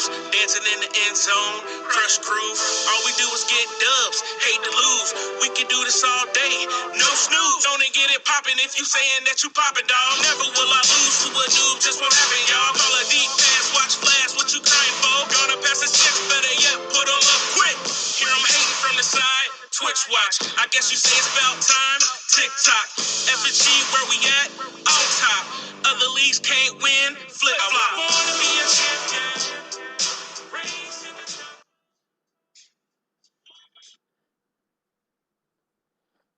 moves, dancing in the end zone, crush crew. All we do is get dubs, hate to lose. We can do this all day, no snooze. Don't get it poppin' if you saying that you poppin', dog. Never will I lose to a noob, just won't happen, y'all. Call a deep pass, watch flash, what you crying for? Gonna pass the chips, better yet, put them up quick. Hear them hating from the side, Twitch watch. I guess you say it's about time. TikTok, FNG, where we at? On top. Other leagues can't win, flip flop. Wanna be a champion.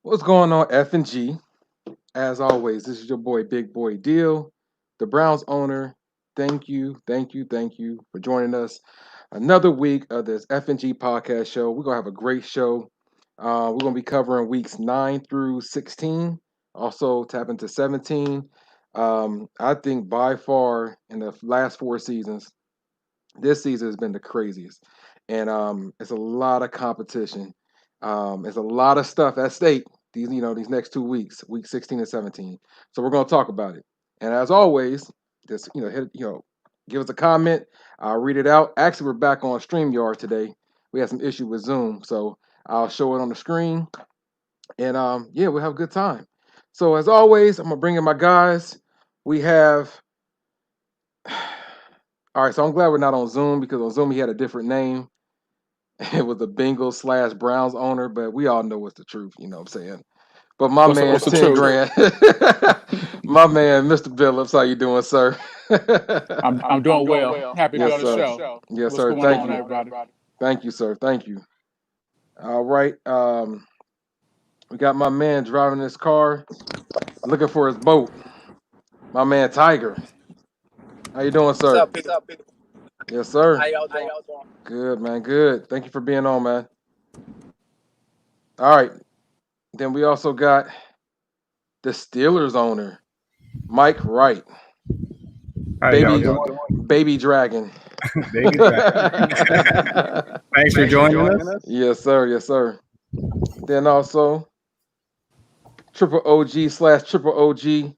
What's going on, FNG? As always, this is your boy, Big Boy Deal, the Browns owner. Thank you for joining us. Another week of this FNG podcast show. We're going to have a great show. We're going to be covering weeks 9 through 16, also tap into 17. I think by far in the last 4 seasons, this season has been the craziest. And it's a lot of competition. There's a lot of stuff at stake these next 2 weeks, week 16 and 17. So we're going to talk about it. And as always, just give us a comment. I'll read it out. Actually, we're back on StreamYard today. We had some issue with Zoom, so I'll show it on the screen. And we'll have a good time. So as always, I'm gonna bring in my guys. We have all right. So I'm glad we're not on Zoom, because on Zoom he had a different name. It was the Bengals/Browns owner, but we all know what's the truth, you know what I'm saying? But my man, 10 grand. My man, Mr. Billups, how you doing, sir? I'm doing well. Happy to be on the show. Yes, What's sir. going Thank on, you. everybody? Thank you, sir. Thank you. All right. We got my man driving this car, looking for his boat. My man, Tiger. How you doing, sir? What's up, people? Yes, sir. How y'all doing? Good, man. Good. Thank you for being on, man. All right. Then we also got the Steelers owner, Mike Wright. Baby Dragon. Baby Dragon. Thanks for joining us. Yes, sir. Yes, sir. Then also Triple OG/Triple OG,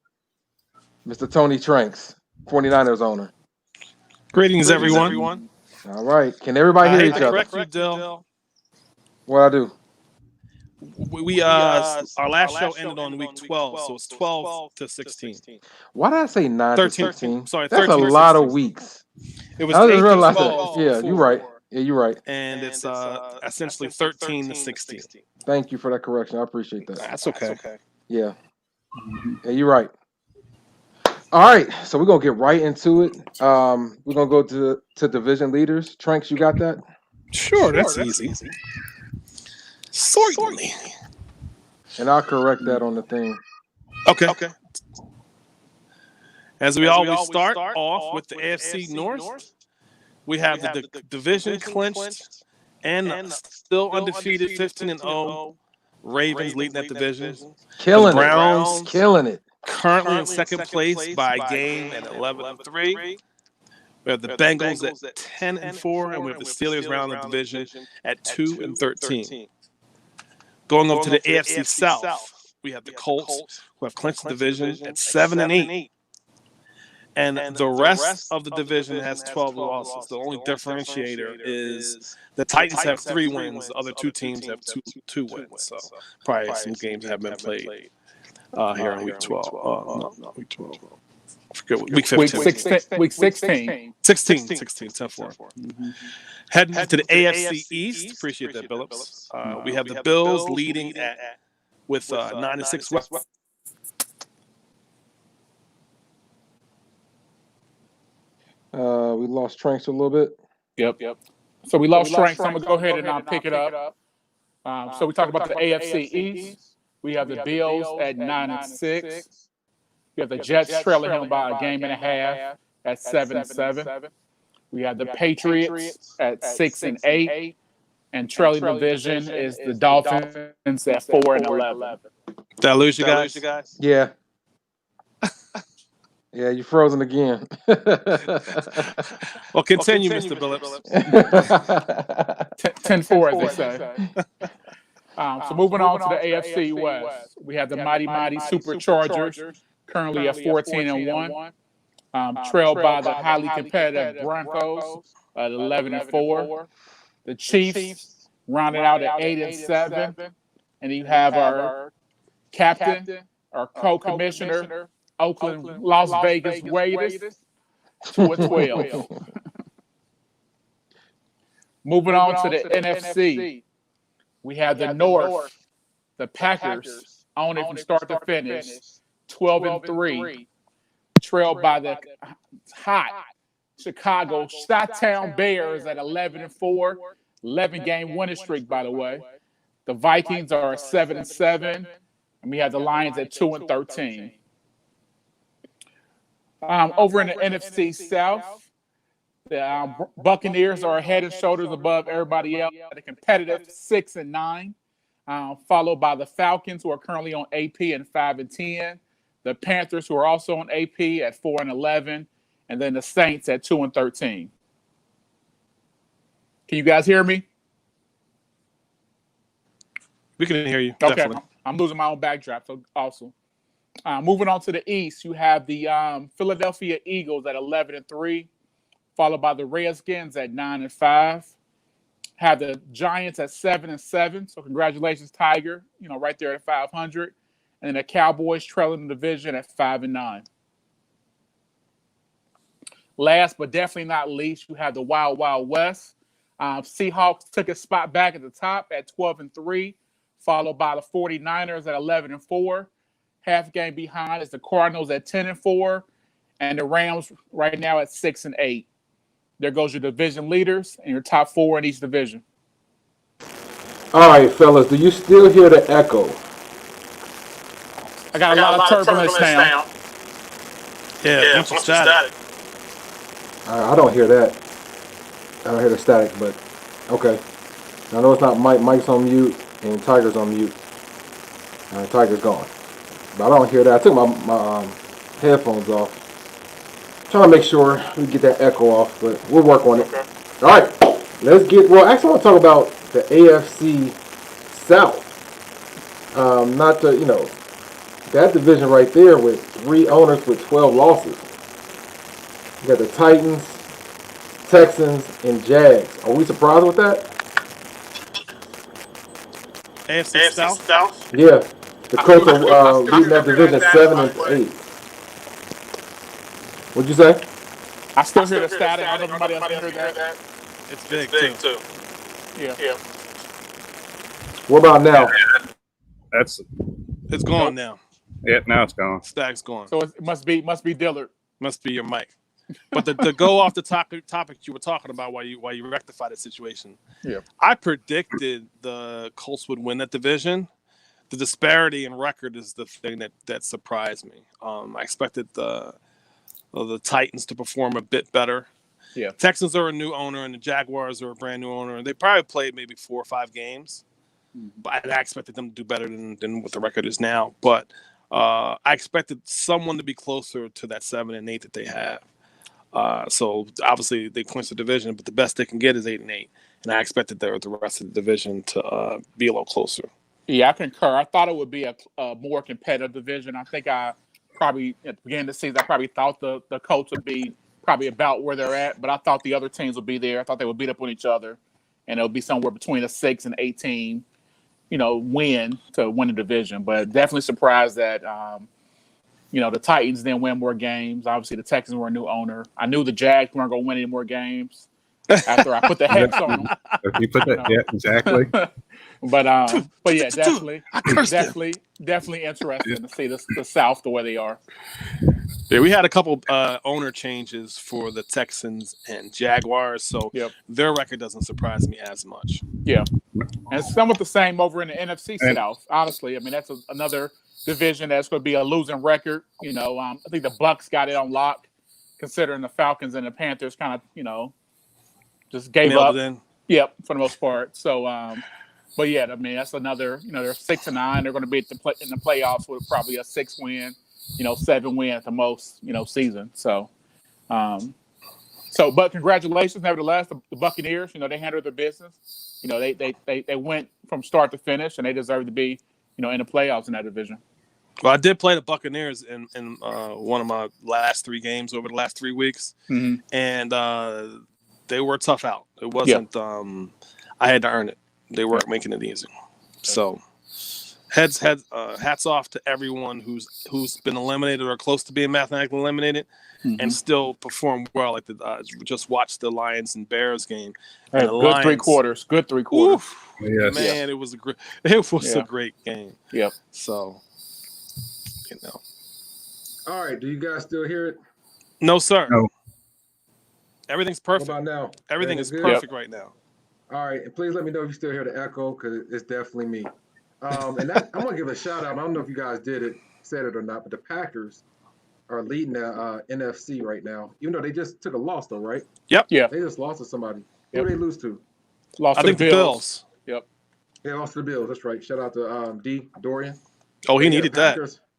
Mr. Tony Tranks, 49ers owner. Greetings, everyone. All right. Can everybody hear each other? Correct you, Dill. What I do? We our last show ended on week 12, so it's 12 to 16. Why did I say 9 to 16? Sorry, that's a lot of weeks. It was I just 8 realized to that. 12. Yeah, you're right. Yeah, you're right. And it's essentially 13 to 16. Thank you for that correction. I appreciate that. That's okay. Yeah. Yeah, you're right. All right, so we're gonna get right into it. We're gonna go to division leaders. Tranks, you got that? Sure, that's easy. Certainly. And I'll correct that on the thing. Okay. As we always start off with the AFC North, we have the division clinched and still undefeated 15-0 Ravens leading that division. Killing the Browns, it. Killing it. Currently in second place by game at 11-3. We have the Bengals at 10-4, and we have the Steelers round the division at 2-13. Going over to the AFC South, we have the Colts, who have clinched the division at 7-8. And the rest of the division has 12 losses. The only differentiator is the Titans have 3 wins. The other 2 teams have two wins. So probably some games have been played here in week 12. Not week 12. I forget week 15. Week 16. 16, 10-4. Mm-hmm. Heading to the AFC East. Appreciate that, Billups. We have the Bills leading with 9-6. We lost Tranks a little bit. Yep. So we lost Tranks. So I'm going to go ahead and pick it up. So we talk about the AFC East. We have the Bills at 9-6. We have the Jets trailing him by a game and a half at 7-7. We have the Patriots at 6-8. And trailing division is the Dolphins at 4-11. Did I lose you guys? Yeah. Yeah, you're frozen again. Well, continue, Mr. Billups. 10-4, as they say. So moving on to the AFC West, we have the mighty Superchargers, currently at 14-1, trailed by the highly competitive Broncos, at 11-4. The Chiefs rounded out at 8-7, and you have our captain, our co-commissioner, Oakland, Las Vegas Raiders, 2-12. Moving on to the NFC, we have the North. The Packers own it from start to finish, 12-3, trailed by the hot Chicago Chi-Town Bears at 11-4, 11-game winning streak, by the way. The Vikings are 7-7, and we have the Lions at 2-13. Over in the NFC South, the Buccaneers are head and shoulders above everybody else at a competitive 6-9, followed by the Falcons, who are currently on AP and 5-10. The Panthers, who are also on AP at 4-11, and then the Saints at 2-13. Can you guys hear me? We can hear you. Okay, Definitely. I'm losing my own backdrop, so awesome. Moving on to the East, you have the Philadelphia Eagles at 11-3, followed by the Redskins at 9-5. Have the Giants at 7-7. So congratulations, Tiger. Right there at 500. And then the Cowboys trailing the division at 5-9. Last but definitely not least, you have the Wild Wild West. Seahawks took a spot back at the top at 12-3, followed by the 49ers at 11-4. Half game behind is the Cardinals at 10-4, and the Rams right now at 6-8. There goes your division leaders and your top four in each division. All right, fellas, do you still hear the echo? I got a lot of turbulence now. Yeah, bunch of static. I don't hear that. I don't hear the static, but okay. I know it's not Mike. Mike's on mute and Tiger's on mute. Tiger's gone. But I don't hear that. I took my headphones off. Trying to make sure we get that echo off, but we'll work on it. Okay. All right, let's get. Well, actually, I want to talk about the AFC South. Not the that division right there with 3 owners with 12 losses. You got the Titans, Texans, and Jags. Are we surprised with that? AFC South? Yeah. The Colts are leading that division 7-8. What'd you say? I still hear the static. I don't know if anybody else can hear that. It's big too. Yeah. What about now? It's gone now. Yeah, now it's gone. Stack's gone. So it must be Dillard. Must be your mic. But to go off the topic you were talking about while you rectify the situation. Yeah. I predicted the Colts would win that division. The disparity in record is the thing that surprised me. I expected the Titans to perform a bit better. Yeah. Texans are a new owner, and the Jaguars are a brand new owner. They probably played maybe 4 or 5 games, but I expected them to do better than what the record is now. But I expected someone to be closer to that 7 and 8 that they have. So obviously they clinched the division, but the best they can get is 8 and 8, and I expected the rest of the division to be a little closer. Yeah, I concur. I thought it would be a more competitive division. I think I probably at the beginning of the season, I probably thought the Colts would be probably about where they're at, but I thought the other teams would be there. I thought they would beat up on each other, and it would be somewhere between a 6 and 18, win to win the division. But definitely surprised that the Titans didn't win more games. Obviously, the Texans were a new owner. I knew the Jags weren't going to win any more games after I put the hex on them. You put that, yeah, exactly. But yeah, definitely interesting to see the South the way they are. Yeah, we had a couple owner changes for the Texans and Jaguars, so their record doesn't surprise me as much. Yeah, and it's somewhat the same over in the NFC South. Honestly, I mean that's another division that's going to be a losing record. I think the Bucs got it on lock, considering the Falcons and the Panthers kind of just gave Nailed up. It in. Yep, for the most part. So, but yeah, I mean that's another. They're 6-9. They're going to be in the playoffs with probably a 6-win, 7-win at the most, season. So, but congratulations, nevertheless, the Buccaneers. They handled their business. They went from start to finish, and they deserve to be, in the playoffs in that division. Well, I did play the Buccaneers in one of my last 3 games over the last 3 weeks, and they were tough out. It wasn't. I had to earn it. They weren't making it easy. So, hats off to everyone who's been eliminated or close to being mathematically eliminated, and still performed well. Like just watched the Lions and Bears game. And the good Lions, 3 quarters. Good 3 quarters. Yes. Man, it was a great game. Yep. So, All right, do you guys still hear it? No, sir. No. Everything's What perfect. about now? Everything is good? perfect right now. All right, and please let me know if you still hear the echo, because it's definitely me. And that, I'm gonna give a shout out. I don't know if you guys said it or not, but the Packers are leading the NFC right now, even though they just took a loss, though, right? Yep. Yeah. They just lost to somebody. Yep. Who did they lose to? Lost I to think the Bills. Yep. They lost to the Bills. That's right. Shout out to D Dorian. Oh, he needed that.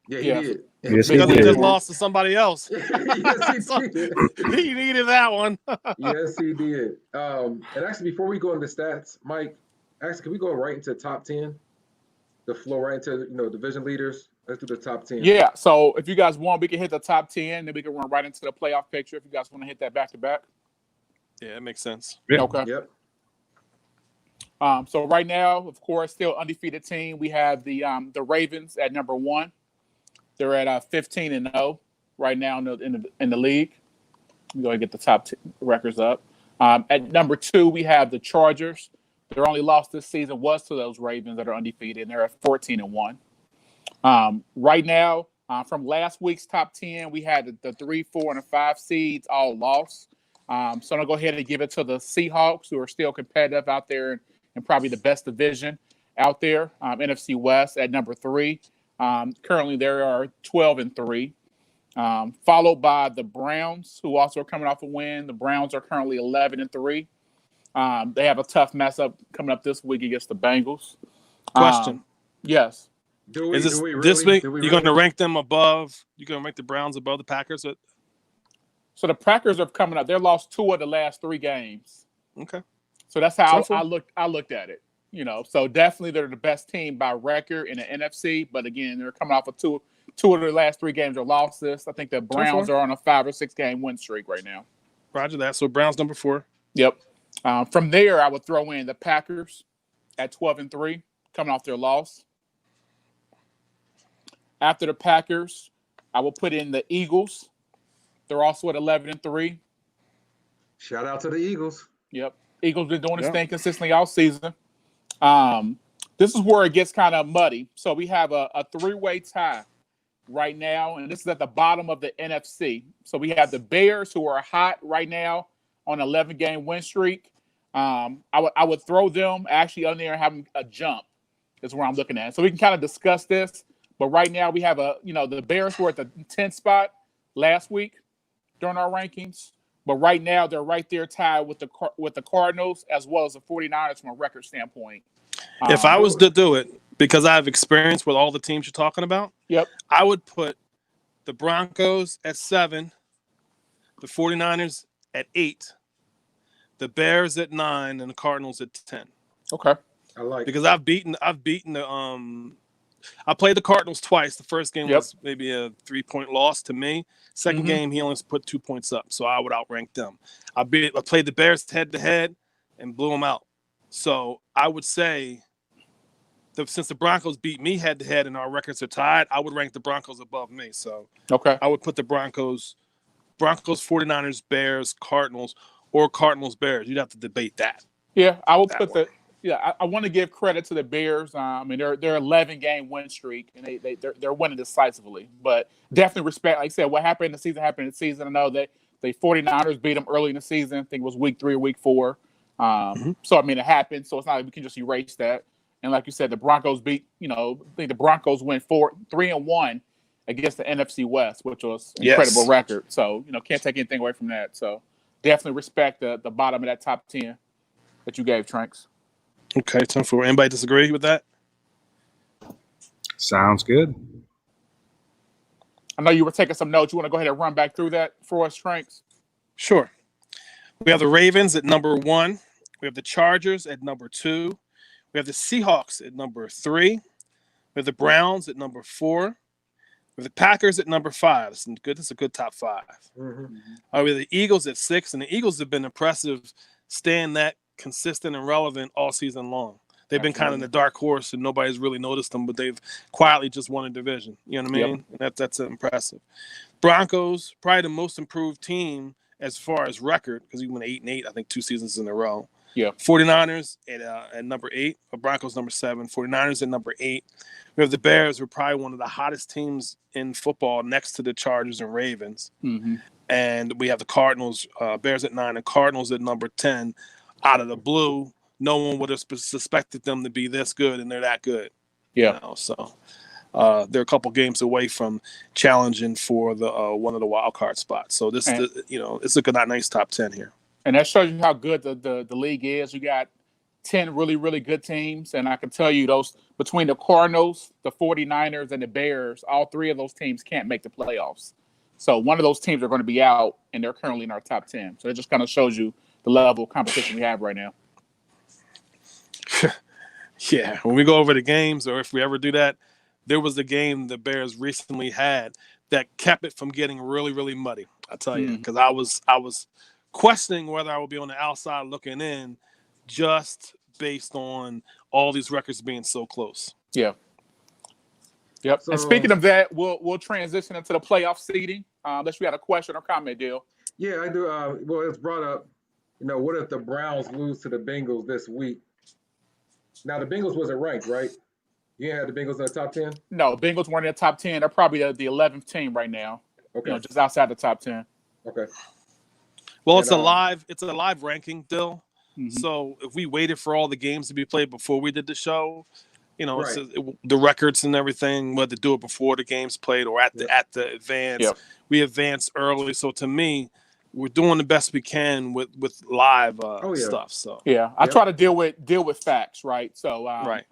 Yeah, he did. Yes, Because he did. just lost to somebody else. Yes, he did. He needed that one. Yes, he did. And actually, before we go into stats, Mike, actually, can we go right into top 10? The flow right into division leaders. Let's do the top 10. Yeah. So if you guys want, we can hit the top 10, then we can run right into the playoff picture. If you guys want to hit that back to back. Yeah, it makes sense. Yeah. Okay. Yep. So right now, of course, still undefeated team. We have the Ravens at number 1. They're at 15-0 right now in the league. We go and get the top 10 records up. At number 2, we have the Chargers. Their only loss this season was to those Ravens that are undefeated, and they're at 14-1. Right now, from last week's top 10, we had the 3, 4, and 5 seeds all lost. So I'm going to go ahead and give it to the Seahawks, who are still competitive out there and probably the best division out there. NFC West at number 3. Currently, there are 12-3. Followed by the Browns, who also are coming off a win. The Browns are currently 11-3. They have a tough matchup coming up this week against the Bengals. Question. Yes. Is this week you're going to rank them above? You're going to rank the Browns above the Packers? So the Packers are coming up. They lost 2 of the last 3 games. Okay. So that's how I looked at it. So definitely they're the best team by record in the NFC. But again, they're coming off of two of their last 3 games are losses. I think the Browns are on a 5 or 6 game win streak right now. Roger that. So Browns number 4. Yep. From there, I would throw in the Packers at 12-3, coming off their loss. After the Packers, I will put in the Eagles. They're also at 11-3. Shout out to the Eagles. Yep. Eagles been doing this thing consistently all season. This is where it gets kind of muddy. So we have a 3-way tie right now, and this is at the bottom of the NFC. So we have the Bears, who are hot right now on an 11-game win streak. I would throw them actually on there and have them a jump is where I'm looking at. So we can kind of discuss this. But right now we have the Bears were at the 10th spot last week during our rankings. But right now they're right there tied with the Cardinals as well as the 49ers from a record standpoint. If I was to do it, because I have experience with all the teams you're talking about, yep, I would put the Broncos at 7, the 49ers at 8, the Bears at 9, and the Cardinals at 10. Okay. I like because I've beaten the I played the Cardinals twice. The first game was maybe a 3-point loss to me. Second game, he only put 2 points up, so I would outrank them. I played the Bears head-to-head and blew them out. So I would say since the Broncos beat me head-to-head and our records are tied, I would rank the Broncos above me. So I would put the Broncos, 49ers, Bears, Cardinals, or Cardinals, Bears. You'd have to debate that. Yeah, I will put the – yeah, I want to give credit to the Bears. I mean, they're 11-game win streak, and they're winning decisively. But definitely respect. Like I said, what happened in the season happened in the season. I know that the 49ers beat them early in the season. I think it was week 3 or week 4. So, I mean, it happened. So it's not like we can just erase that. And like you said, the Broncos beat, I think the Broncos went 3-1 against the NFC West, which was an incredible record. So, can't take anything away from that. So definitely respect the bottom of that top 10 that you gave, Tranks. Okay, 10-4. Anybody disagree with that? Sounds good. I know you were taking some notes. You want to go ahead and run back through that for us, Tranks? Sure. We have the Ravens at number 1. We have the Chargers at number 2. We have the Seahawks at number 3. We have the Browns at number 4. We have the Packers at number 5. This is a good top 5. Mm-hmm. We have the Eagles at 6, and the Eagles have been impressive, staying that consistent and relevant all season long. They've been kind of the dark horse, and nobody's really noticed them, but they've quietly just won a division. You know what I mean? And that's impressive. Broncos, probably the most improved team as far as record, because he went 8-8, I think, 2 seasons in a row. Yeah. 49ers at number 8, Broncos number 7, 49ers at number 8. We have the Bears, who are probably one of the hottest teams in football next to the Chargers and Ravens. Mm-hmm. And we have the Cardinals, Bears at 9, and Cardinals at number 10. Out of the blue, no one would have suspected them to be this good, and they're that good. Yeah. You know, so they're a couple games away from challenging for the one of the wild card spots. So it's a good, nice top 10 here. And that shows you how good the league is. You got 10 really, really good teams. And I can tell you those between the Cardinals, the 49ers, and the Bears, all 3 of those teams can't make the playoffs. So one of those teams are going to be out, and they're currently in our top 10. So it just kind of shows you the level of competition we have right now. Yeah, when we go over the games, or if we ever do that, there was a game the Bears recently had that kept it from getting really, really muddy. I tell you, because I was questioning whether I would be on the outside looking in, just based on all these records being so close. Yeah. Yep. So, and speaking of that, we'll transition into the playoff seeding. Unless you got a question or comment, Dale. Yeah, I do. Well, it's brought up. What if the Browns lose to the Bengals this week? Now, the Bengals wasn't ranked, right? You had the Bengals in the top 10? No, Bengals weren't in the top 10. They're probably the 11th team right now. Okay. Just outside the top 10. Okay. Well, it's a live ranking, Dill. Mm-hmm. So if we waited for all the games to be played before we did the show, right. The records and everything, whether to do it before the games played or at the advance, we advance early. So to me, we're doing the best we can with live stuff. So I try to deal with facts, right? So right.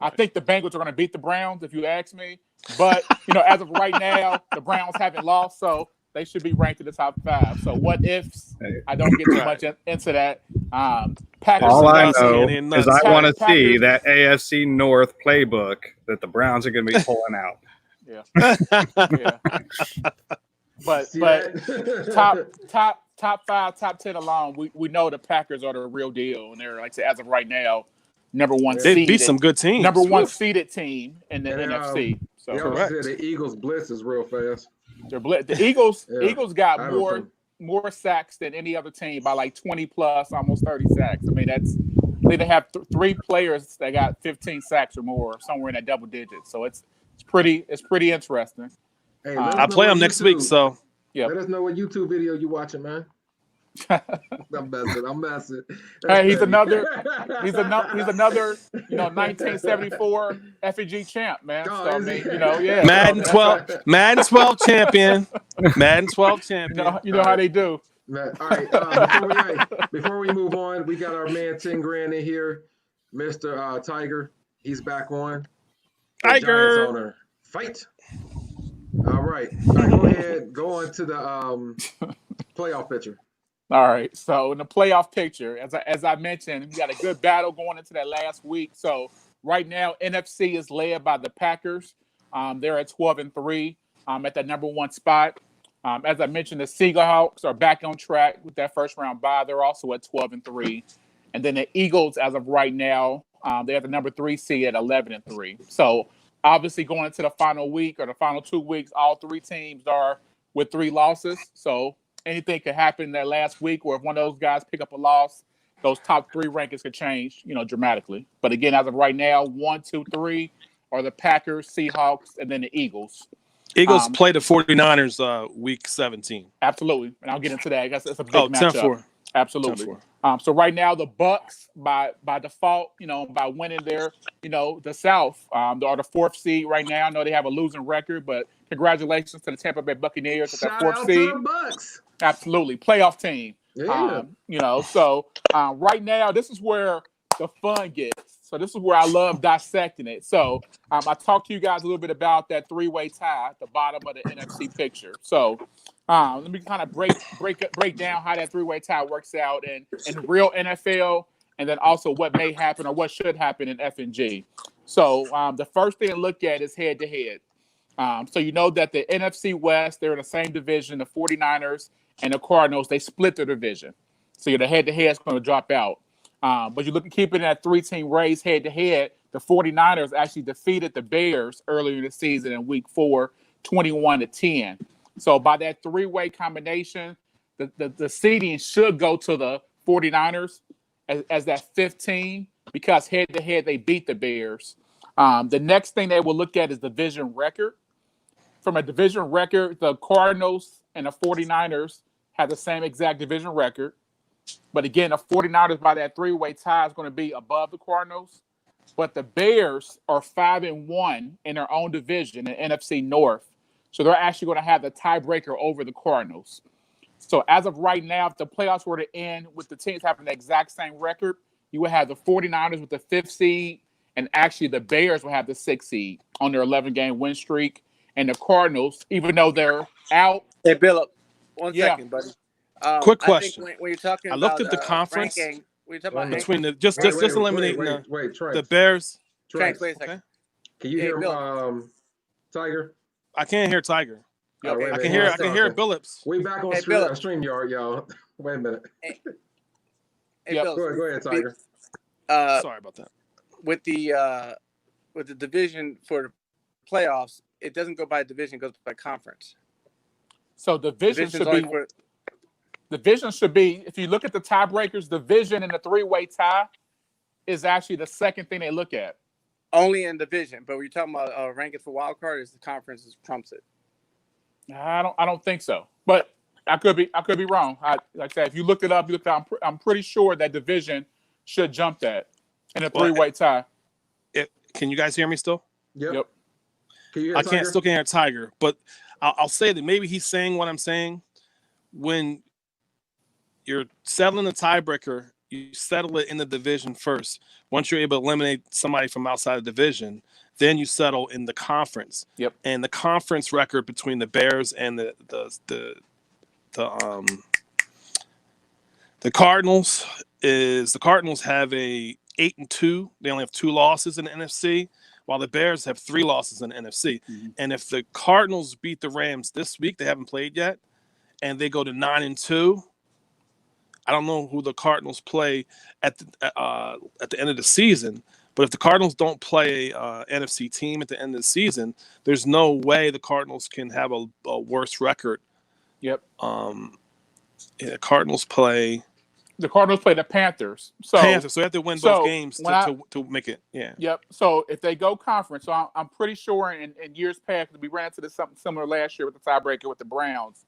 I think the Bengals are going to beat the Browns if you ask me, but as of right now, the Browns haven't lost, so they should be ranked in the top 5. So what ifs? I don't get too much into that. Packers. All I know is I want to see that AFC North playbook that the Browns are going to be pulling out. Yeah. But top 5, top 10 alone, we know the Packers are the real deal, and they're, like I said, as of right now, number 1 seeded. They beat some good teams. Number 1 seeded team in the NFC. So correct. The Eagles blitz is real fast. The Eagles got more sacks than any other team by like 20 plus, almost 30 sacks. I mean, they have 3 players that got 15 sacks or more, somewhere in that double digits. So it's pretty interesting. Hey, I play them next week, so let us know what YouTube video you watching, man. I'm messing. Hey, he's another 1974 FNG champ, man. Oh, so I mean, Madden 12 champion. Madden 12 champion. You know how they do. All right. Before we move on, we got our man 10 grand in here, Mr. Tiger. He's back on. Tiger owner. Fight. All right. Go ahead. Go on to the playoff picture. All right. So in the playoff picture, as I mentioned, we got a good battle going into that last week. So right now, NFC is led by the Packers. They're at 12-3 at that number 1 spot. As I mentioned, the Seahawks are back on track with that first round bye. They're also at 12-3. And then the Eagles, as of right now, they have the number 3 seed at 11-3. So obviously going into the final week or the final 2 weeks, all 3 teams are with 3 losses. So anything could happen that last week, or if one of those guys pick up a loss, those top 3 rankings could change, dramatically. But again, as of right now, 1, 2, 3 are the Packers, Seahawks, and then the Eagles. Eagles play the 49ers week 17. Absolutely. And I'll get into that. I guess it's a big matchup. 10-4. Absolutely. 10-4. So right now, the Bucks, by default, by winning their, the South, are the 4th seed right now. I know they have a losing record, but congratulations to the Tampa Bay Buccaneers at that 4th seed. To the Bucks. Absolutely. Playoff team. Yeah. So right now, this is where the fun gets. So this is where I love dissecting it. So I talked to you guys a little bit about that 3-way tie at the bottom of the NFC picture. So let me kind of break down how that 3-way tie works out in real NFL, and then also what may happen or what should happen in FNG. So the first thing to look at is head-to-head. So you know that the NFC West, they're in the same division. The 49ers and the Cardinals, they split their division. So the head-to-head is going to drop out. But you look at keeping that 3-team race head-to-head, the 49ers actually defeated the Bears earlier in the season in Week 4, 21-10. So by that three-way combination, the seeding should go to the 49ers as that 15 because head-to-head they beat the Bears. The next thing they will look at is division record. From a division record, the Cardinals and the 49ers have the same exact division record. But again, the 49ers by that three-way tie is going to be above the Cardinals. But the Bears are 5-1 in their own division in NFC North. So they're actually going to have the tiebreaker over the Cardinals. So as of right now, if the playoffs were to end with the teams having the exact same record, you would have the 49ers with the 5th seed, and actually the Bears will have the 6th seed on their 11-game win streak. And the Cardinals, even though they're out. Hey, Bill, one second, buddy. Quick I question. think when you're talking I about looked at the conference ranking, when you're talking about between the just eliminating the Bears. Tranks, wait a second. Okay. Can you hear Tiger? I can't hear Tiger. Oh, I can hear Billups. We back on StreamYard, y'all. Wait a minute. Hey, Yep. Bill, Go ahead, Tiger. Sorry about that. With the division for the playoffs, it doesn't go by division; it goes by conference. So division should be. Division should be. If you look at the tiebreakers, division and the three-way tie is actually the second thing they look at. Only in division, but when you're talking about rankings for wild card, is the conference trumps it. I don't think so, but I could be wrong. Like I said, if you looked it up, I'm pretty sure that division should jump that in a three-way tie. Can you guys hear me still? Yep. Can you hear I Tiger? can't hear Tiger, but I'll say that maybe he's saying what I'm saying. When you're settling the tiebreaker, you settle it in the division first. Once you're able to eliminate somebody from outside the division, then you settle in the conference. Yep. And the conference record between the Bears and the Cardinals is the Cardinals have a 8-2. They only have 2 losses in the NFC, while the Bears have 3 losses in the NFC. Mm-hmm. And if the Cardinals beat the Rams this week, they haven't played yet, and they go to 9-2. I don't know who the Cardinals play at the end of the season, but if the Cardinals don't play a NFC team at the end of the season, there's no way the Cardinals can have a worse record. Yep. The Cardinals play the Panthers. So they have to win both games to make it. Yeah. Yep. So if they go conference, so I'm pretty sure in years past, we ran into something similar last year with the tiebreaker with the Browns.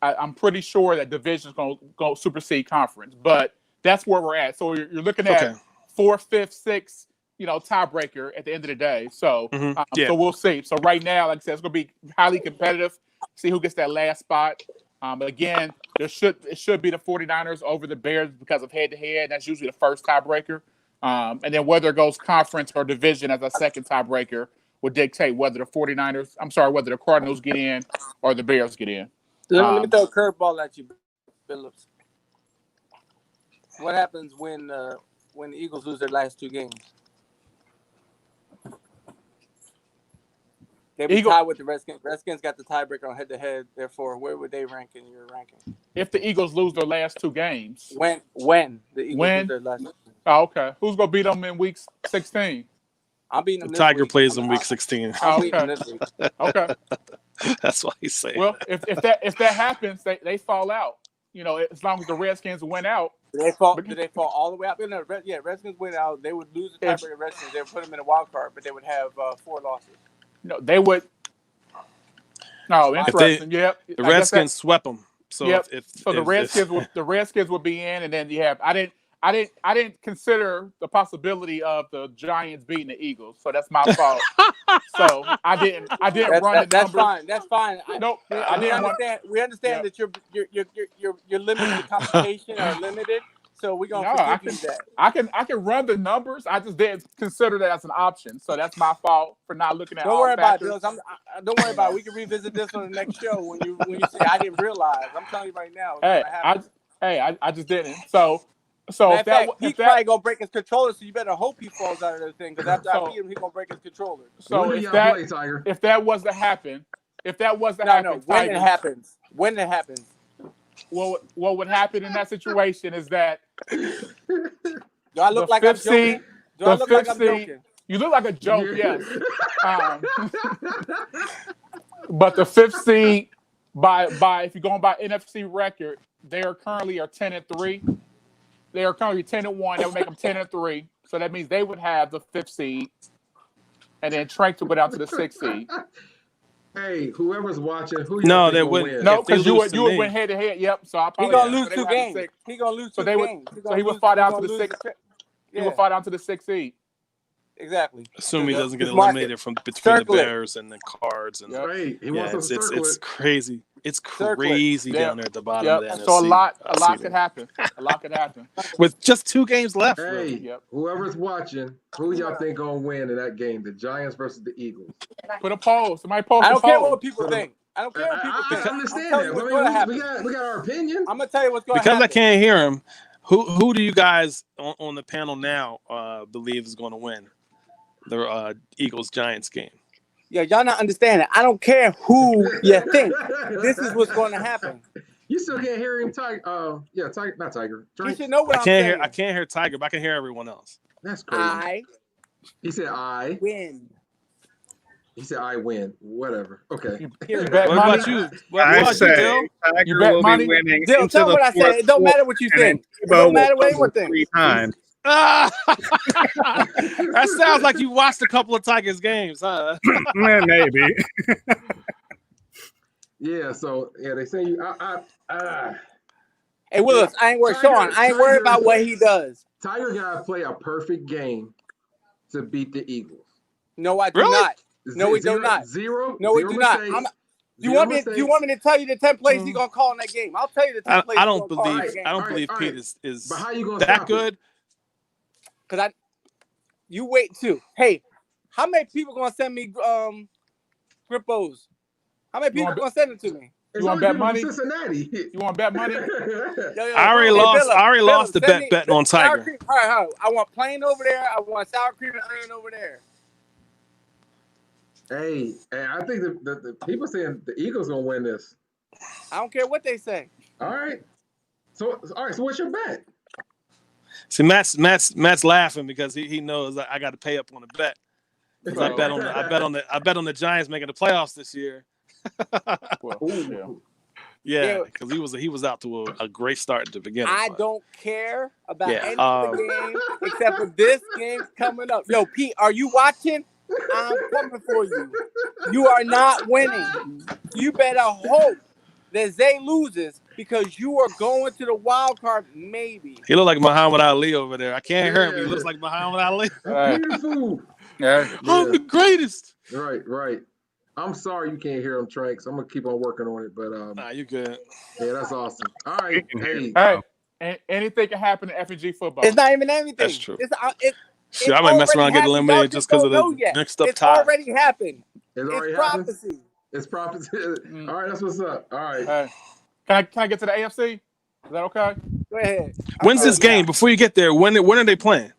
I'm pretty sure that division is going to supersede conference, but that's where we're at. So you're looking at 4th, 5th, 6th, tiebreaker at the end of the day. So, so we'll see. So right now, like I said, it's going to be highly competitive. See who gets that last spot. Again, it should be the 49ers over the Bears because of head-to-head. That's usually the first tiebreaker. And then whether it goes conference or division as a second tiebreaker will dictate whether the Cardinals get in or the Bears get in. Let me throw a curveball at you, Phillips. What happens when the Eagles lose their last 2 games? They be tied with the Redskins. Redskins got the tiebreaker on head-to-head. Therefore, where would they rank in your ranking? If the Eagles lose their last 2 games. When the Eagles lose their last 2 games. Oh, okay. Who's going to beat them in week 16? I'm beating them the this Tiger week. plays in week 16. I'm beating them this week. Okay. That's why he's saying. Well, if that happens, they fall out. As long as the Redskins win out. Did they fall all the way out? No, Redskins win out. They would lose the tiebreaker. Redskins. They would put them in a wild card, but they would have 4 losses. No, they would. No, interesting. The Redskins swept them. So the Redskins would be in, and then you have. I didn't consider the possibility of the Giants beating the Eagles, so that's my fault. So I didn't run the numbers. That's fine. Nope. We understand that your limited the competition are limited. So we're gonna forgive you that. I can run the numbers. I just didn't consider that as an option. So that's my fault for not looking at. Don't worry about it, Bills. Don't worry about it. We can revisit this on the next show when you say I didn't realize. I'm telling you right now. I just didn't. So So Matter if of that, fact, he's if that, probably gonna break his controller. So you better hope he falls out of the thing, because after I so beat him, he's gonna break his controller. so When do if y'all that play, Tiger? if that was to happen, No. When it Tigers, happens. When it happens. what would happen in that situation is that Do I the look like I'm fifth seed, joking? Do I look like I'm seed, joking? you look like a joke, Yeah. yes. Um, but the fifth seed, by if you're going by NFC record, they are currently 10-3. They are currently 10-1. That would make them 10-3. So that means they would have the fifth seed, and then Trank to go down to the sixth seed. Hey, whoever's watching, who y'all No, think they gonna wouldn't. win? No, If they because you lose would to win me, head to head. Yep. So I He apologize. gonna Yeah. lose So they two would have the games. sixth. He gonna lose So two they would. games. So he would fall down to the lose sixth. He Yeah, would fall down to the sixth seed. exactly. assume he doesn't get Just mark eliminated it. from between Circle the it. Bears and the Cards, and Yep. Right. He yeah, wants us to circle it's it. crazy. It's Circle it. crazy Yep. down there at the bottom of the Yep. NFC. So a lot seeding. could happen. A lot could happen. With just 2 games left. Hey, Yep. whoever's watching, who y'all think gonna win in that game? The Giants versus the Eagles. Put a poll. Somebody post I a don't care poll. what people think. I don't care what people think. I I'm understand telling that. you what's I going to mean, happen. we got our opinion. I'm gonna tell you what's going to Because happen. I can't hear him, who do you guys on the panel now believe is going to win the Eagles Giants game? Yeah, y'all not understanding. I don't care who you think. This is what's going to happen. You still can't hear him, Tiger. Yeah, Tiger, not Tiger. You Drink. should know what I I'm can't saying. hear. I can't hear Tiger, but I can hear everyone else. That's crazy. I He said I. win. He said I win. Whatever. Okay. You bet What money. about you? What I about you, say Dill? You Tiger bet will money? be winning Dill, into tell me the what I fourth said. It don't quarter, matter what you and then think. It Tebow don't will matter what fumble anyone thinks. 3 times. That sounds like you watched a couple of Tigers games, huh? Maybe. Yeah. So yeah, they say you. Hey, Willis, I ain't worried. Tiger- Sean, I ain't worried Tiger- about what he does. Tiger gotta play a perfect game to beat the Eagles. No, I do Really? not. No, we do not. Zero. No, we zero do not. mistakes. Do you want me to tell you the 10 plays he's gonna call in that game? I'll tell you the 10 plays I he's don't gonna call in believe. that game. I don't All believe right. Pete is But how you gonna that stop good. Cause you wait too. Hey, how many people gonna send me Grippos? How many people gonna send it to me? It's You want only bet people money? from Cincinnati. You want bet money? I already lost. I already lost the bet betting on Sour Tiger. cream. All right. I want plain over there. I want sour cream and onion over there. Hey, I think the people saying the Eagles gonna win this. I don't care what they say. All right. So what's your bet? See, Matt's laughing because he knows I got to pay up on the bet. Because I bet on the Giants making the playoffs this year. Well, Yeah, because he was out to a great start at the beginning. I don't care about any of of the games except for this game coming up. Yo, Pete, are you watching? I'm coming for you. You are not winning. You better hope that Zay loses because you are going to the wild card maybe. He look like Muhammad Ali over there. I can't hear him. He looks like Muhammad Ali. Beautiful. I'm the greatest. Right. I'm sorry you can't hear him, Trank. So I'm gonna keep on working on it. But Nah, you good. yeah, that's awesome. All right. Hey, anything can happen in FNG football. It's not even anything. That's true. It's I might mess around and get already eliminated happened. just because of Y'all the mixed up It's tie. already happened. It's already prophecy. It's prophecy. All right, that's what's up. All right. Can I get to the AFC? Is that okay? Go ahead. When's this game? Before you get there, when are they playing?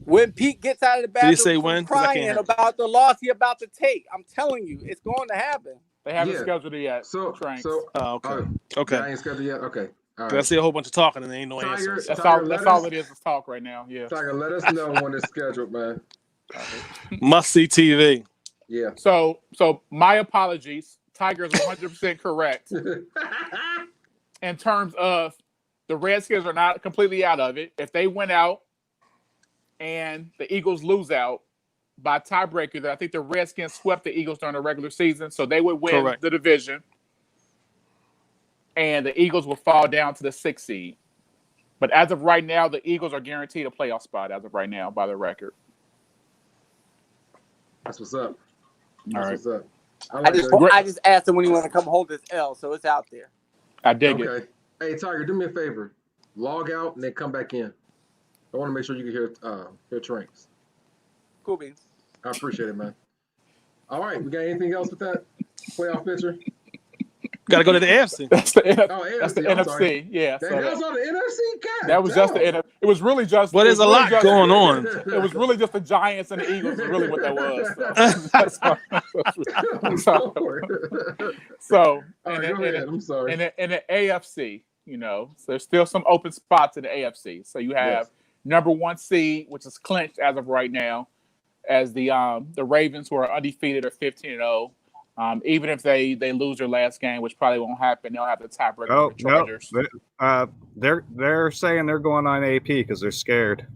When Pete gets out of the bathroom, Did he say when? 'Cause I crying can't hear. about the loss he about to take. I'm telling you, it's going to happen. They haven't scheduled it yet. Okay. Okay. I ain't scheduled yet. Okay. All I right. see a whole bunch of talking and there ain't no answers. That's all it is talk right now. Yeah. Tiger, let us know when it's scheduled, man. Must see TV. Yeah. So my apologies. Tiger is 100% correct in terms of the Redskins are not completely out of it. If they win out and the Eagles lose out by tiebreaker, I think the Redskins swept the Eagles during the regular season, so they would win the division. And the Eagles will fall down to the 6th seed. But as of right now, the Eagles are guaranteed a playoff spot as of right now by the record. That's what's up. What's up. I just asked him when he want to come hold this L, so it's out there. I dig it. Hey, Tiger, do me a favor. Log out and then come back in. I want to make sure you can hear Tranks. Cool beans. I appreciate it, man. All right, we got anything else with that playoff picture? Got to go to the AFC. That's the AFC, I'm NFC. sorry. Yeah. That was on the NFC. God, that was just the NFC. It was really just. Well, there's a lot going on. It was really just the Giants and the Eagles. Is really what that was. So All right, go ahead. I'm sorry. In the AFC, so there's still some open spots in the AFC. So you have number 1 seed, which is clinched as of right now, as the Ravens, who are undefeated, are 15-0. Even if they lose their last game, which probably won't happen, they'll have the tiebreaker for the Chargers. No. They're saying they're going on AP because they're scared.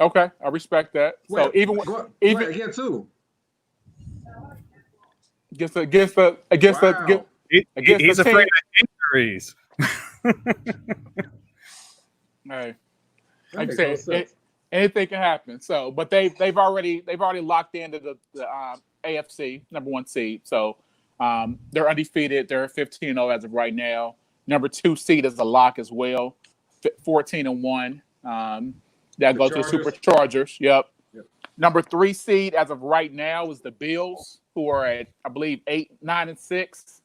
Okay, I respect that. Wait, so even again too. He's afraid of injuries. Hey, like I said, anything can happen. So, but they've already locked into the AFC number 1 seed. So they're undefeated. They're 15-0 as of right now. Number 2 seed is a lock as well, 14-1. That goes to the Superchargers. Yep. Number 3 seed as of right now is the Bills, who are at, I believe, 8, 9, and 6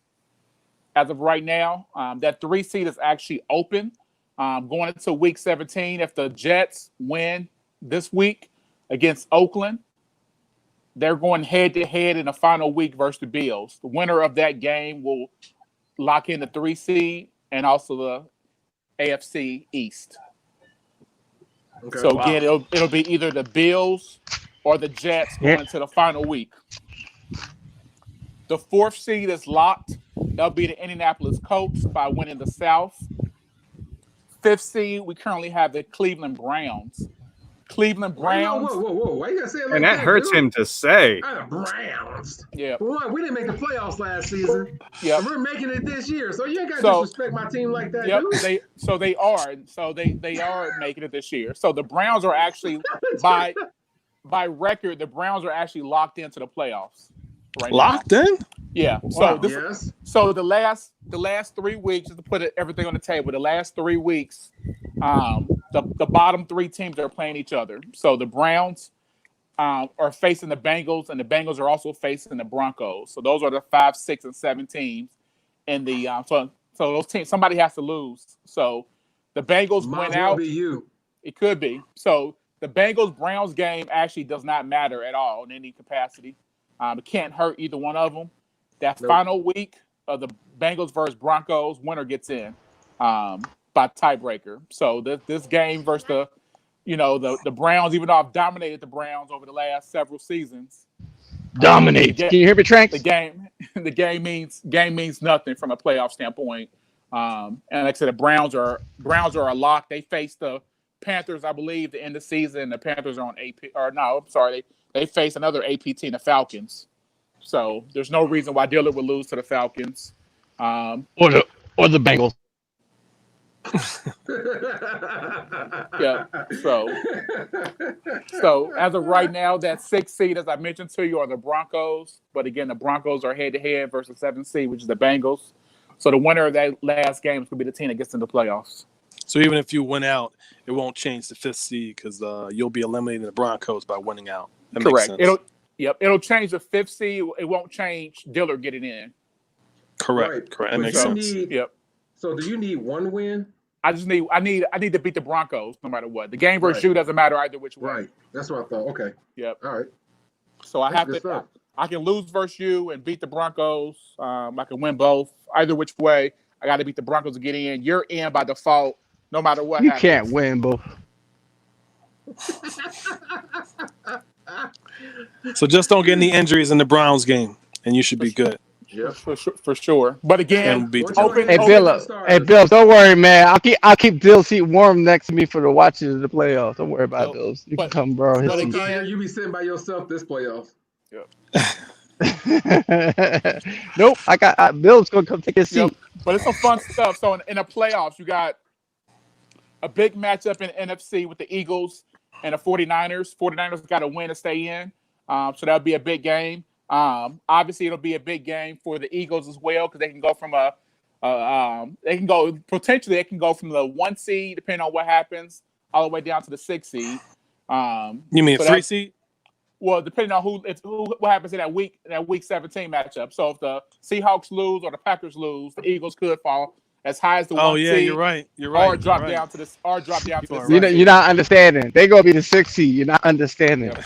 as of right now. That 3 seed is actually open going into week 17. If the Jets win this week against Oakland, they're going head-to-head in the final week versus the Bills. The winner of that game will lock in the 3 seed and also the AFC East. Okay. So, again, it'll be either the Bills or the Jets going into the final week. The 4th seed is locked. That'll be the Indianapolis Colts by winning the South. 5th seed, we currently have the Cleveland Browns. Cleveland Browns. Whoa. Why you gotta say it like and that hurts him to say. Browns. Yeah. For one, we didn't make the playoffs last season. Yeah. We're making it this year. So you ain't got to disrespect my team like that. Yep. They are making it this year. So the Browns are actually by record, the Browns are actually locked into the playoffs. Right locked now. in? Yeah. So so the last 3 weeks, just to put everything on the table, the last 3 weeks, the bottom 3 teams are playing each other. So the Browns are facing the Bengals, and the Bengals are also facing the Broncos. So those are the 5, 6, and 7 teams in the so those teams, somebody has to lose. So the Bengals went out. Be you. It could be. So the Bengals-Browns game actually does not matter at all in any capacity. It can't hurt either one of them. That final week of the Bengals versus Broncos, winner gets in by tiebreaker. So this game versus the Browns, even though I've dominated the Browns over the last several seasons. Dominate. Can you hear me, Trank? The game means nothing from a playoff standpoint. And like I said, the Browns are a lock. They face the Panthers, I believe, the end of the season. The Panthers are on AP. Or no, I'm sorry. They face another AP team, the Falcons. So there's no reason why Dillard would lose to the Falcons. Or the Bengals. Yeah. So as of right now, that 6th seed, as I mentioned to you, are the Broncos. But again, the Broncos are head-to-head versus 7th seed, which is the Bengals. So the winner of that last game is going to be the team that gets into the playoffs. So even if you win out, it won't change the 5th seed because you'll be eliminating the Broncos by winning out. That correct. Makes sense. It'll change the 5th seed. It won't change Dillard getting in. Correct. Right. Correct. That makes sense. So do you need 1 win? I need to beat the Broncos no matter what. The game versus you doesn't matter either which way. Right. That's what I thought. Okay. Yep. All right. So I can lose versus you and beat the Broncos. I can win both. Either which way, I got to beat the Broncos to get in. You're in by default, no matter what happens. You can't win both. So just don't get any injuries in the Browns game, and you should be good. Yeah, for sure. But again, Bill, don't worry, man. I'll keep Bill's seat warm next to me for the watches of the playoffs. Don't worry about Bill's. You can come borrow his seat. Again, you be sitting by yourself this playoff. Yeah. Nope, Bill's gonna come take his seat. Yep. But it's some fun stuff. So in the playoffs, you got a big matchup in NFC with the Eagles and the 49ers. 49ers got to win to stay in. So that'll be a big game. Obviously, it'll be a big game for the Eagles as well because they can go from they can go from the 1 seed, depending on what happens, all the way down to the 6 seed. You mean 3 seed? Well, depending on what happens in that week 17 matchup. So if the Seahawks lose or the Packers lose, the Eagles could fall as high as the one yeah, seed. you're right. You're right. Or drop down to the 6 You're not understanding. They're gonna be the 6th seed. You're not understanding. Yep.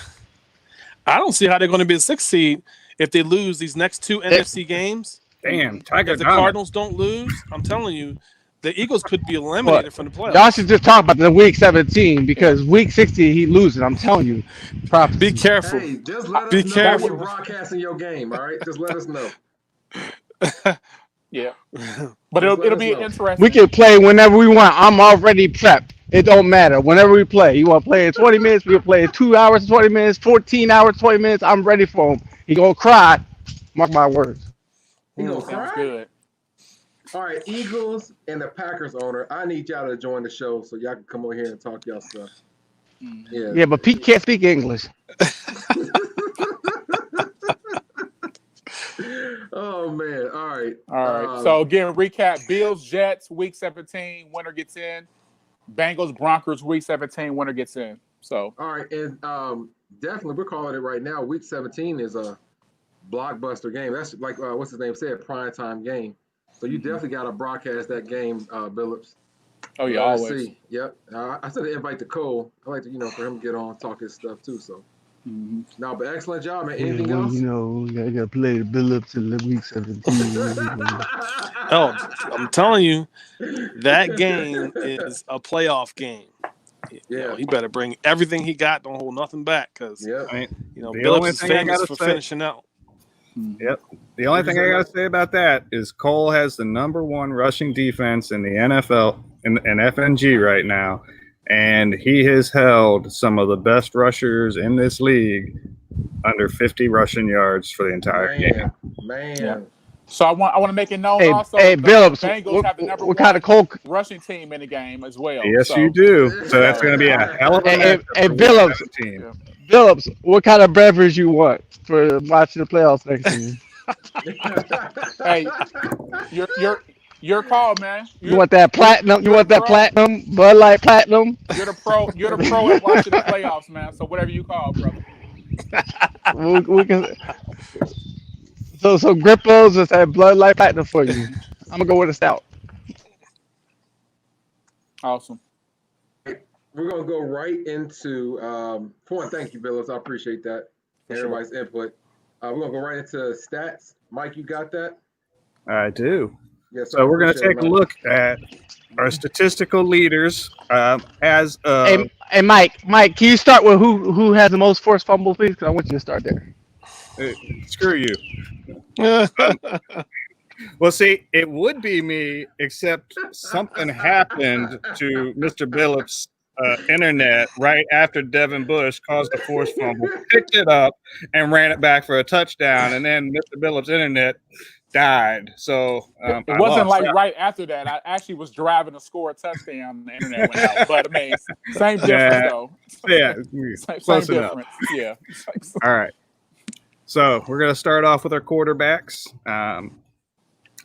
I don't see how they're going to be the 6th seed if they lose these next 2 NFC games. Damn, Tiger. If the Cardinals don't lose, I'm telling you, the Eagles could be eliminated from the playoffs. Y'all should just talk about the week 17 because week 16 he loses. I'm telling you. Be careful. Hey, just let us Be know careful. when you're broadcasting your game, all right? Just let us know. Yeah. But it'll be interesting. We can play whenever we want. I'm already prepped. It don't matter. Whenever we play. You want to play in 20 minutes? We can play in 2 hours, 20 minutes, 14 hours, 20 minutes. I'm ready for him. He going to cry. Mark my words. He gonna Sounds cry? good. All right, Eagles and the Packers owner, I need y'all to join the show so y'all can come over here and talk y'all stuff. Yeah, but Pete can't speak English. Oh man! All right. So again, recap: Bills, Jets, week 17, winner gets in. Bengals, Broncos, week 17, winner gets in. So all right, and definitely we're calling it right now. Week 17 is a blockbuster game. That's like what's his name said, prime time game. So you definitely got to broadcast that game, Billups. Oh yeah, always. See. Yep. I said to invite to Cole. I like to for him to get on talk his stuff too. So. No, but excellent job, man. Anything else? You got to play the Billups in the week 17. Oh, I'm telling you, that game is a playoff game. Yeah, he better bring everything he got. Don't hold nothing back, because Billups is famous for finishing out. Yep. The only thing I got to say about that is Cole has the #1 rushing defense in the NFL in FNG right now, and he has held some of the best rushers in this league under 50 rushing yards for the entire game. Man. Yeah. So I want to make it known also. Hey, Billups, Bengals have the what kind of Cole rushing team in the game as well. Yes, you do. So that's going to be a hell of a matchup. Hey, Billups, Billups, what kind of beverage you want for watching the playoffs next season? Hey, your call, man. You want that platinum? You want that platinum? Bud Light Platinum? You're the pro at watching the playoffs, man. So whatever you call, brother. we can. So Grippo's just that Blood Light Platinum for you. I'm gonna go with a stout. Awesome. We're gonna go right into for one, thank you, Billups. I appreciate that. Everybody's input. We're gonna go right into stats. Mike, you got that? I do. Yes. So we're going to take a look at our statistical leaders as of. Hey, Mike, can you start with who has the most forced fumbles, please? Because I want you to start there. Screw you. Well, see, it would be me, except something happened to Mr. Billups' internet right after Devin Bush caused a forced fumble, picked it up, and ran it back for a touchdown, and then Mr. Billups' internet died. So it wasn't like right after that. I actually was driving to score a touchdown and the internet went out. But I mean, same difference though. Yeah, same difference. Yeah. All right. So we're going to start off with our quarterbacks.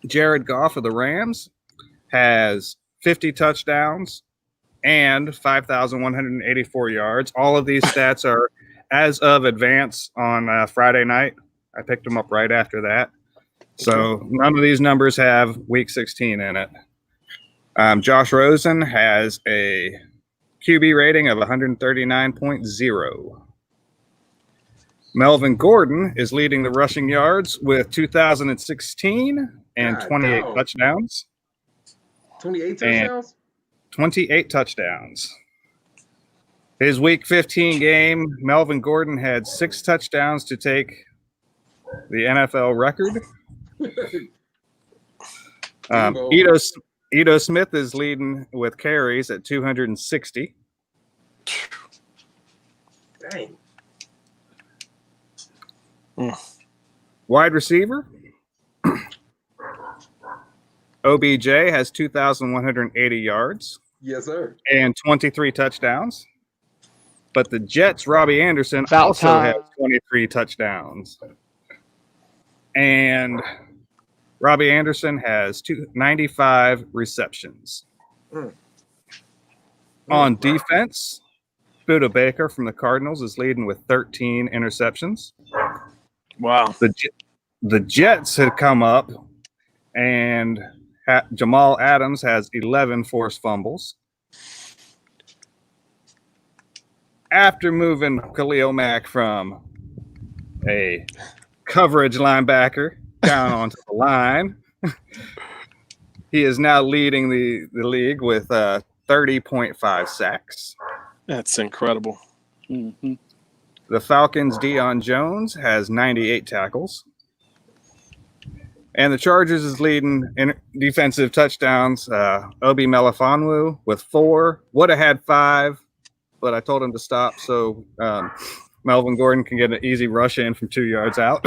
Jared Goff of the Rams has 50 touchdowns and 5,184 yards. All of these stats are as of advance on Friday night. I picked them up right after that. So none of these numbers have week 16 in it. Josh Rosen has a QB rating of 139.0. Melvin Gordon is leading the rushing yards with 2,016 and 28 touchdowns. 28 touchdowns? 28 touchdowns. His week 15 game, Melvin Gordon had 6 touchdowns to take the NFL record. Ito Smith is leading with carries at 260. Dang. Wide receiver. OBJ has 2,180 yards. Yes, sir. And 23 touchdowns. But the Jets' Robbie Anderson About also time. has 23 touchdowns. And Robbie Anderson has 95 receptions. On defense, Buda Baker from the Cardinals is leading with 13 interceptions. Wow. The Jets have come up, and Jamal Adams has 11 forced fumbles. After moving Khalil Mack from a coverage linebacker down onto the line, he is now leading the league with 30.5 sacks. That's incredible. Mm-hmm. The Falcons' Deion Jones has 98 tackles. And the Chargers is leading in defensive touchdowns. Obi Melifonwu with 4. Would have had 5, but I told him to stop so Melvin Gordon can get an easy rush in from 2 yards out.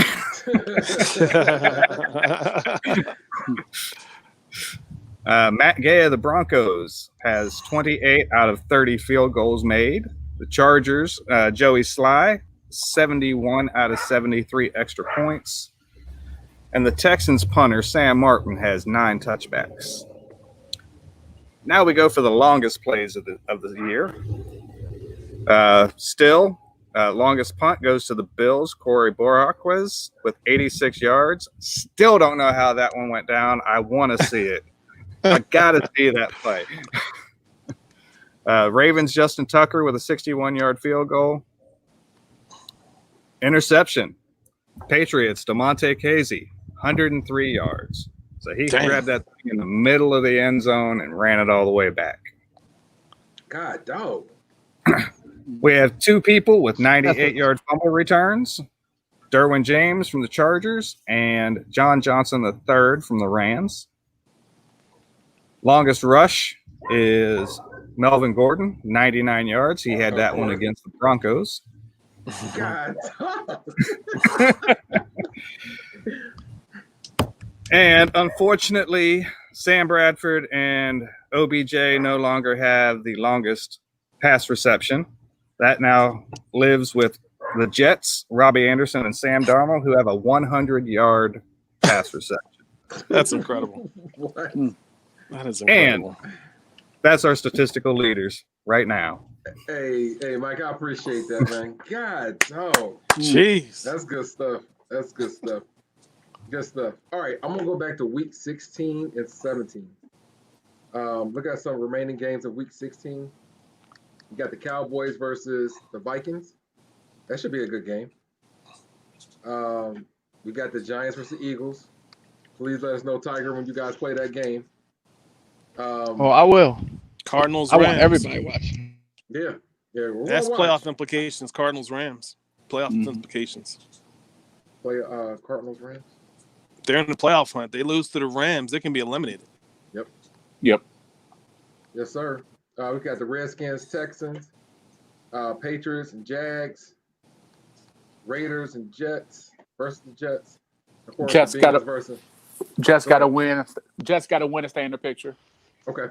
Matt Gay of the Broncos has 28 out of 30 field goals made. The Chargers, Joey Sly, 71 out of 73 extra points. And the Texans punter, Sam Martin, has 9 touchbacks. Now we go for the longest plays of the year. Longest punt goes to the Bills, Corey Boraquez with 86 yards. Still don't know how that one went down. I want to see it. I got to see that play. Ravens, Justin Tucker with a 61-yard field goal. Interception. Patriots, DeMonte Casey, 103 yards. So he grabbed that thing in the middle of the end zone and ran it all the way back. God, dog. We have 2 people with 98-yard fumble returns. Derwin James from the Chargers and John Johnson III from the Rams. Longest rush is Melvin Gordon, 99 yards. He had that one against the Broncos. God. And unfortunately, Sam Bradford and OBJ no longer have the longest pass reception. That now lives with the Jets, Robbie Anderson and Sam Darnold, who have a 100-yard pass reception. That's incredible. What? That is incredible. And that's our statistical leaders right now. Hey, Mike, I appreciate that, man. God, oh, Jeez. that's good stuff. That's good stuff. Good stuff. All right, I'm gonna go back to week 16 and 17. Look at some remaining games of week 16. You got the Cowboys versus the Vikings. That should be a good game. We got the Giants versus the Eagles. Please let us know, Tiger, when you guys play that game. I will. Cardinals, I Rams. want everybody watching. Yeah. That's watch. playoff implications. Cardinals, Rams. Playoff implications. Play Cardinals, Rams. They're in the playoff hunt. They lose to the Rams, they can be eliminated. Yep. Yes, sir. We got the Redskins, Texans, Patriots and Jags, Raiders and Jets versus the Jets. Of course, Jets got to win. Jets got to win to stay in the picture. Okay.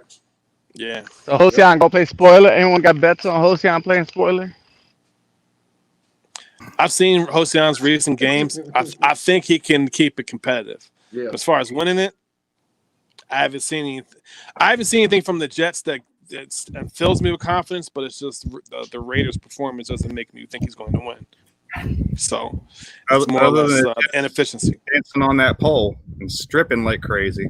Yeah. So Hossein go play spoiler. Anyone got bets on Hossein playing spoiler? I've seen Hossein recent games. I think he can keep it competitive. Yeah. As far as winning it, I haven't seen anything from the Jets that fills me with confidence, but it's just the Raiders' performance doesn't make me think he's going to win. So it's more or less inefficiency. Dancing on that pole and stripping like crazy.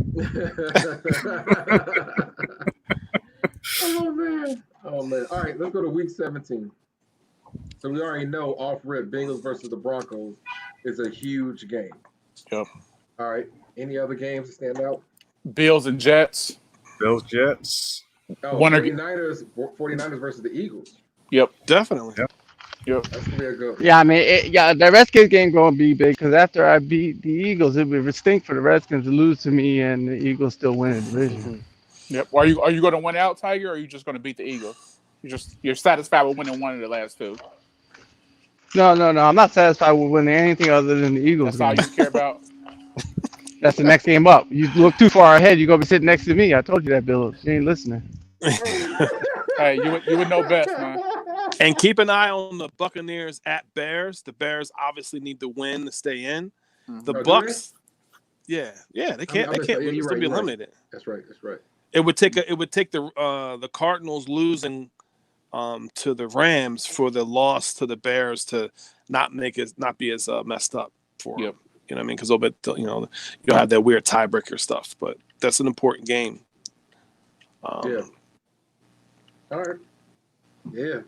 Oh man. All right, let's go to week 17. So we already know off rip Bengals versus the Broncos is a huge game. Yep. All right. Any other games that stand out? Bills and Jets. Bills, Jets. Oh, 49ers versus the Eagles. Yep. Definitely. Yep. That's gonna be a good one. Yeah, I mean, the Redskins game gonna be big because after I beat the Eagles, it would stink for the Redskins to lose to me and the Eagles still win the division. Yep. Are you going to win out, Tiger, or are you just going to beat the Eagles? You're satisfied with winning one of the last two. No. I'm not satisfied with winning anything other than the Eagles. That's all you care about. That's the next game up. You look too far ahead, you're gonna be sitting next to me. I told you that, Bill. You ain't listening. Hey, you would know best, man. And keep an eye on the Buccaneers at Bears. The Bears obviously need to win to stay in. The Bucs, they can't. They still be eliminated. That's right. It would take the Cardinals losing to the Rams for the loss to the Bears to not be as messed up for them. You know what I mean? Because you'll have that weird tiebreaker stuff, but that's an important game. Yeah. All right. Yeah.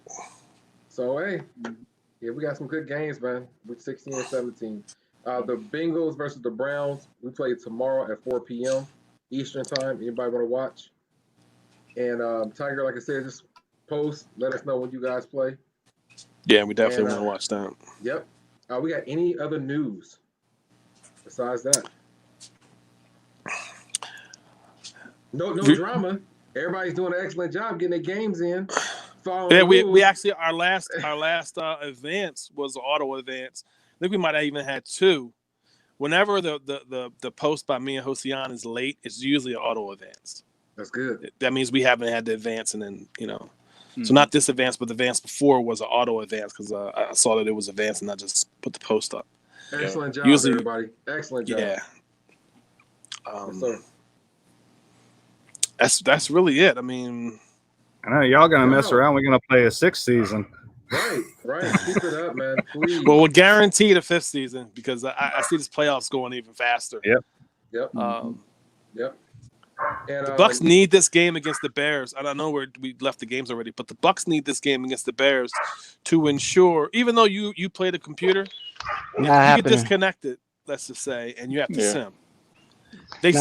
So hey, yeah, we got some good games, man. With 16 and 17. The Bengals versus the Browns. We play tomorrow at 4 p.m. Eastern time. Anybody want to watch? And Tiger, like I said, just post. Let us know when you guys play. Yeah, we definitely want to watch that. Yep. We got any other news besides that? No drama. Everybody's doing an excellent job getting their games in. Yeah, we actually our last advance was the auto advance. I think we might have even had two. Whenever the post by me and Hosian is late, it's usually an auto advance. That's good. That means we haven't had the advance, and then so not this advance, but the advance before was an auto advance because I saw that it was advanced and I just put the post up. Excellent job, everybody. Excellent job. Yeah. Yes, sir. That's really it. I mean, I know y'all gonna mess around. We're gonna play a 6th season. Right. Keep it up, man. Please. Well, we'll guarantee the 5th season because I see this playoffs going even faster. Yep. Yep. And the Bucks need this game against the Bears. And I know we left the games already, but the Bucks need this game against the Bears to ensure. Even though you play the computer, you get disconnected. Let's just say, and you have to sim. They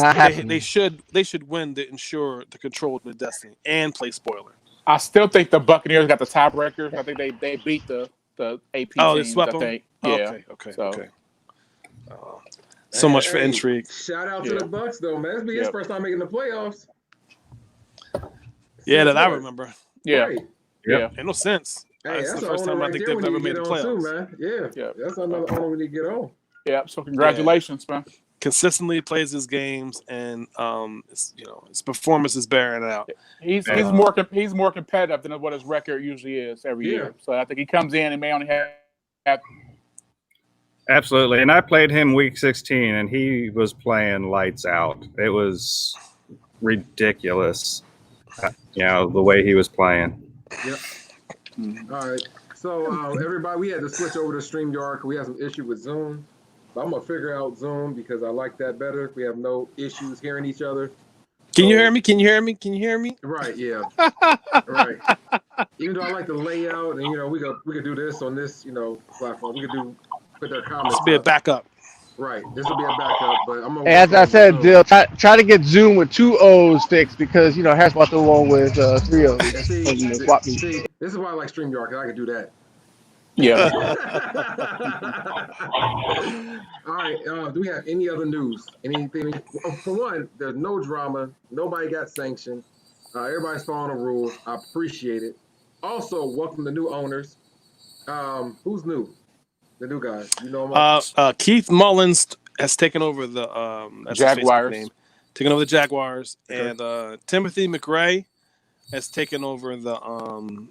should win to ensure the control of the destiny and play spoiler. I still think the Buccaneers got the tiebreaker. I think they beat the AP teams. Swept I think. Them? Yeah. Okay. So much for intrigue. Shout out to the Bucks, though, man. This be his first time making the playoffs. Yeah, that I remember. Yeah. Right. Yeah. Ain't no sense. Hey, that's the first time I think they've ever made the playoffs. Too, man. Yeah. That's another honor we need to get on. Yeah. So congratulations, man. Consistently plays his games, and his performance is bearing it out. He's more competitive than what his record usually is every year. So I think he comes in and may only have. Absolutely, and I played him week 16, and he was playing lights out. It was ridiculous, the way he was playing. Yep. All right. So everybody, we had to switch over to StreamYard because we had some issue with Zoom. But I'm gonna figure out Zoom because I like that better. We have no issues hearing each other. Can you hear me? Can you hear me? Can you hear me? Right. Yeah. Right. Even though I like the layout, and we could do this on this platform. We could put their comments. This will be a backup. Right. This will be a backup, but I'm gonna. As I said, Dill, try to get Zoom with 2 O's fixed because Harris bought the one with 3 O's. See, this is why I like StreamYard because I can do that. Yeah. All right. Do we have any other news? Anything? For one, there's no drama. Nobody got sanctioned. Everybody's following the rules. I appreciate it. Also, welcome the new owners. Who's new? The new guys. You know them? Keith Mullins has taken over the Jaguars. Name. Taken over the Jaguars, and Timothy McRae has taken over the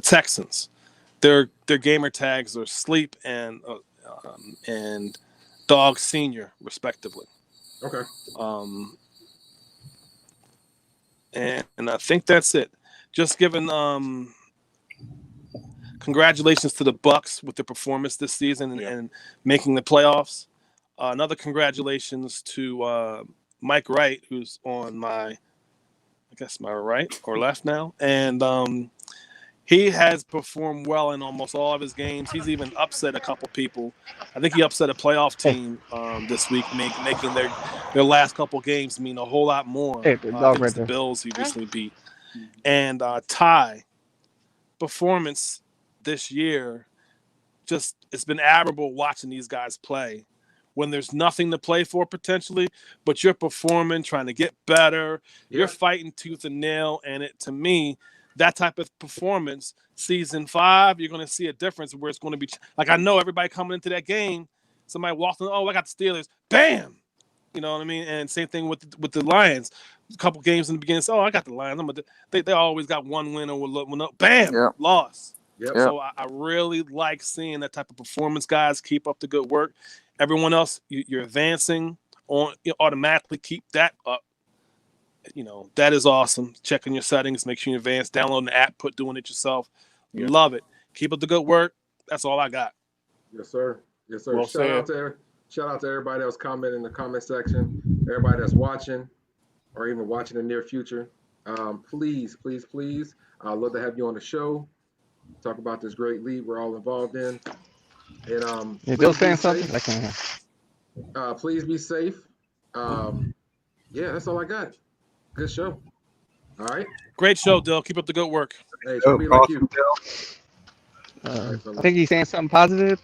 Texans. Their gamer tags are Sleep and Dog Senior, respectively. Okay. And I think that's it. Just giving congratulations to the Bucks with their performance this season and making the playoffs. Another congratulations to Mike Wright, who's on my right or left now, and he has performed well in almost all of his games. He's even upset a couple people. I think he upset a playoff team this week, making their last couple games mean a whole lot more. The Bills he recently beat. And Ty, performance this year, just it's been admirable watching these guys play. When there's nothing to play for potentially, but you're performing, trying to get better. Yeah. You're fighting tooth and nail. And to me, that type of performance, season 5, you're going to see a difference where it's going to be like I know everybody coming into that game, somebody walked in, I got the Steelers, bam, you know what I mean? And same thing with the Lions. A couple games in the beginning, I got the Lions. They always got one win or bam, loss. Yep. So I really like seeing that type of performance, guys. Keep up the good work. Everyone else, you're advancing on. You automatically keep that up. that is awesome. Checking your settings, make sure you advance, downloading the app, doing it yourself. Yeah. Love it. Keep up the good work. That's all I got. Yes, sir. Yes, sir. Well Shout out to everybody that was commenting in the comment section, everybody that's watching or even watching in the near future. Please, please, please, I'd love to have you on the show. Talk about this great league we're all involved in. And Is please Joe be saying safe. something? I can't hear. Please be safe. Yeah, that's all I got. Good show. All right. Great show, Dill. Keep up the good work. Hey, try to be like you. Awesome, Bill. All right, I fellas. think he's saying something positive.